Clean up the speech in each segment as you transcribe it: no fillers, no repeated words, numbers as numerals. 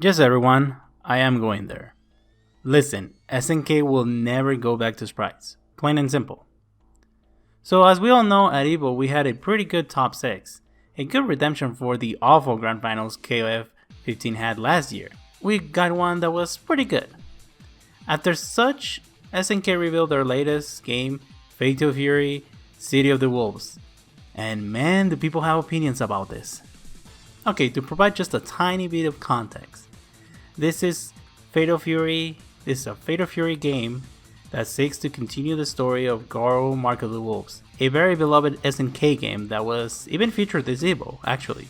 Yes, everyone, I am going there. Listen, SNK will never go back to sprites. Plain and simple. So, as we all know, at EVO we had a pretty good top 6. A good redemption for the awful Grand Finals KOF 15 had last year. We got one that was pretty good. After such, SNK revealed their latest game, Fatal Fury City of the Wolves. And man, do people have opinions about this. Okay, to provide just a tiny bit of context. This is a Fatal Fury game that seeks to continue the story of Garo Mark of the Wolves, a very beloved SNK game that was even featured this EVO, actually.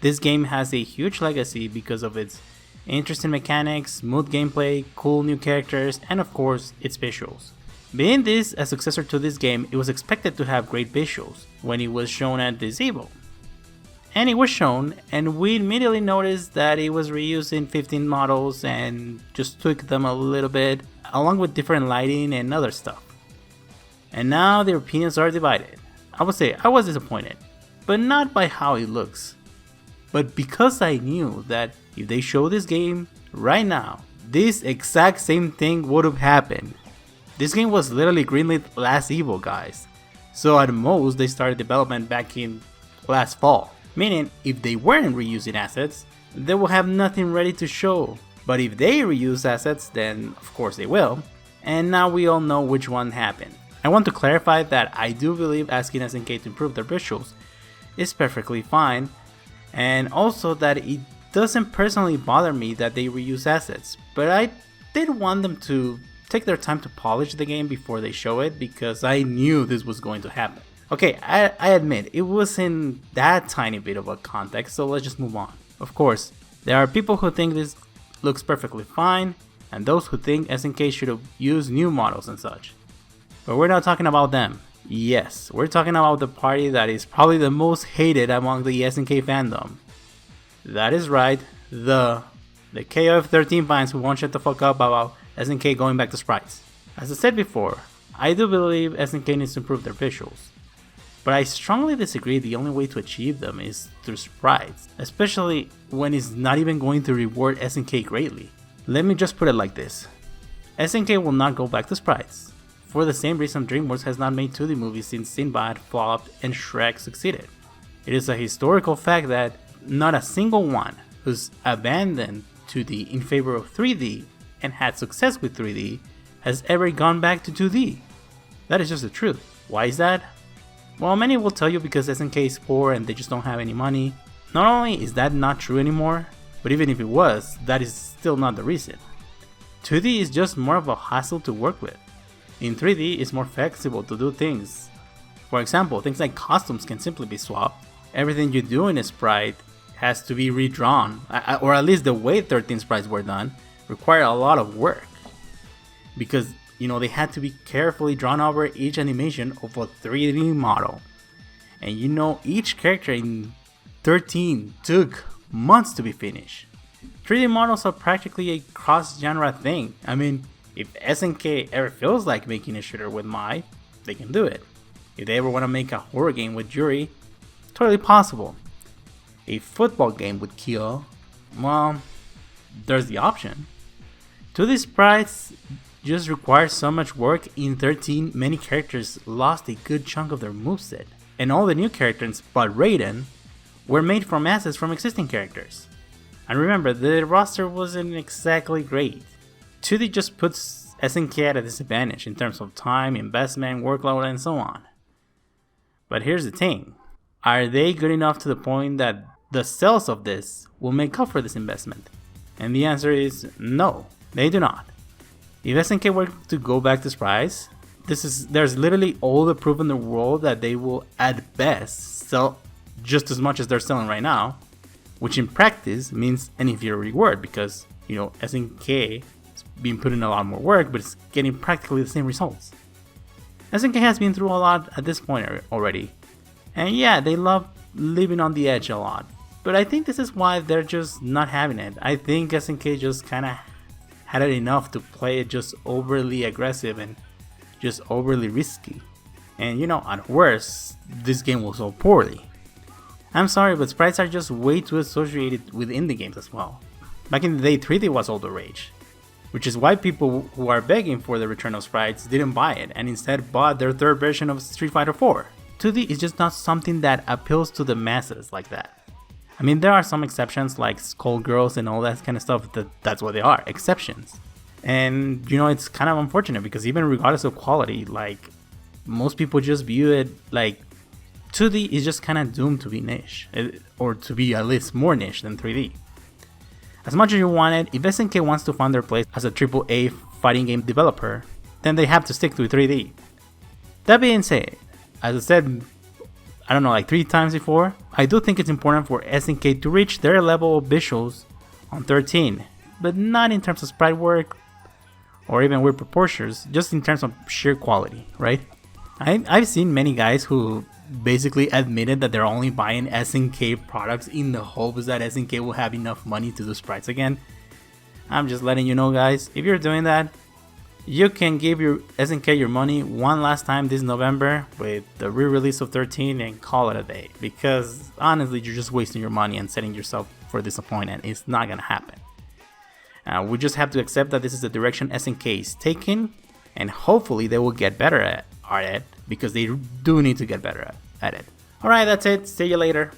This game has a huge legacy because of its interesting mechanics, smooth gameplay, cool new characters, and of course, its visuals. Being this a successor to this game, it was expected to have great visuals when it was shown at this EVO. And it was shown, and we immediately noticed that it was reusing 15 models and just tweaked them a little bit, along with different lighting and other stuff. And now the opinions are divided. I would say I was disappointed, but not by how it looks, but because I knew that if they show this game right now, this exact same thing would have happened. This game was literally greenlit last EVO, guys, so at most they started development back in last fall. Meaning, if they weren't reusing assets, they will have nothing ready to show. But if they reuse assets, then of course they will. And now we all know which one happened. I want to clarify that I do believe asking SNK to improve their visuals is perfectly fine. And also that it doesn't personally bother me that they reuse assets. But I did want them to take their time to polish the game before they show it, because I knew this was going to happen. Okay, I admit, it wasn't that tiny bit of a context, so let's just move on. Of course, there are people who think this looks perfectly fine, and those who think SNK should have used new models and such. But we're not talking about them. Yes, we're talking about the party that is probably the most hated among the SNK fandom. That is right, the KOF 13 fans who won't shut the fuck up about SNK going back to sprites. As I said before, I do believe SNK needs to improve their visuals. But I strongly disagree the only way to achieve them is through sprites, especially when it's not even going to reward SNK greatly. Let me just put it like this. SNK will not go back to sprites, for the same reason DreamWorks has not made 2D movies since Sinbad flopped and Shrek succeeded. It is a historical fact that not a single one who's abandoned 2D in favor of 3D and had success with 3D has ever gone back to 2D. That is just the truth. Why is that? Well, many will tell you because SNK is poor and they just don't have any money. Not only is that not true anymore, but even if it was, that is still not the reason. 2D is just more of a hassle to work with. In 3D, it's more flexible to do things. For example, things like costumes can simply be swapped. Everything you do in a sprite has to be redrawn, or at least the way 13 sprites were done required a lot of work. Because they had to be carefully drawn over each animation of a 3D model. And each character in 13 took months to be finished. 3D models are practically a cross-genre thing. I mean, if SNK ever feels like making a shooter with Mai, they can do it. If they ever want to make a horror game with Yuri, totally possible. A football game with Kyo, well, there's the option. 2D sprites just requires so much work. In 13, many characters lost a good chunk of their moveset, and all the new characters but Raiden were made from assets from existing characters. And remember, the roster wasn't exactly great. 2D just puts SNK at a disadvantage in terms of time, investment, workload, and so on. But here's the thing, are they good enough to the point that the sales of this will make up for this investment? And the answer is no, they do not. If SNK were to go back to sprites, there's literally all the proof in the world that they will at best sell just as much as they're selling right now, which in practice means an inferior reward because, SNK is being put in a lot more work, but it's getting practically the same results. SNK has been through a lot at this point already, and yeah, they love living on the edge a lot, but I think this is why they're just not having it. I think SNK just kinda had it enough to play it just overly aggressive and just overly risky. And at worst, this game will sell poorly. I'm sorry, but sprites are just way too associated with indie games as well. Back in the day, 3D was all the rage, which is why people who are begging for the return of sprites didn't buy it and instead bought their third version of Street Fighter 4. 2D is just not something that appeals to the masses like that. I mean, there are some exceptions like Skullgirls and all that kind of stuff, that's what they are, exceptions. And you know, it's kind of unfortunate because even regardless of quality, like most people just view it like 2D is just kind of doomed to be niche, or to be at least more niche than 3D. As much as you want it, if SNK wants to find their place as a AAA fighting game developer, then they have to stick to 3D. That being said, as I said, I don't know, like 3 times before, I do think it's important for SNK to reach their level of visuals on 13, but not in terms of sprite work or even weird proportions, just in terms of sheer quality, right? I've seen many guys who basically admitted that they're only buying SNK products in the hopes that SNK will have enough money to do sprites again. I'm just letting you know, guys, if you're doing that, you can give your SNK your money one last time this November with the re-release of 13 and call it a day, because honestly you're just wasting your money and setting yourself for disappointment. It's not gonna happen. We just have to accept that this is the direction SNK is taking, and hopefully they will get better at it, because they do need to get better at it. Alright, that's it. See you later.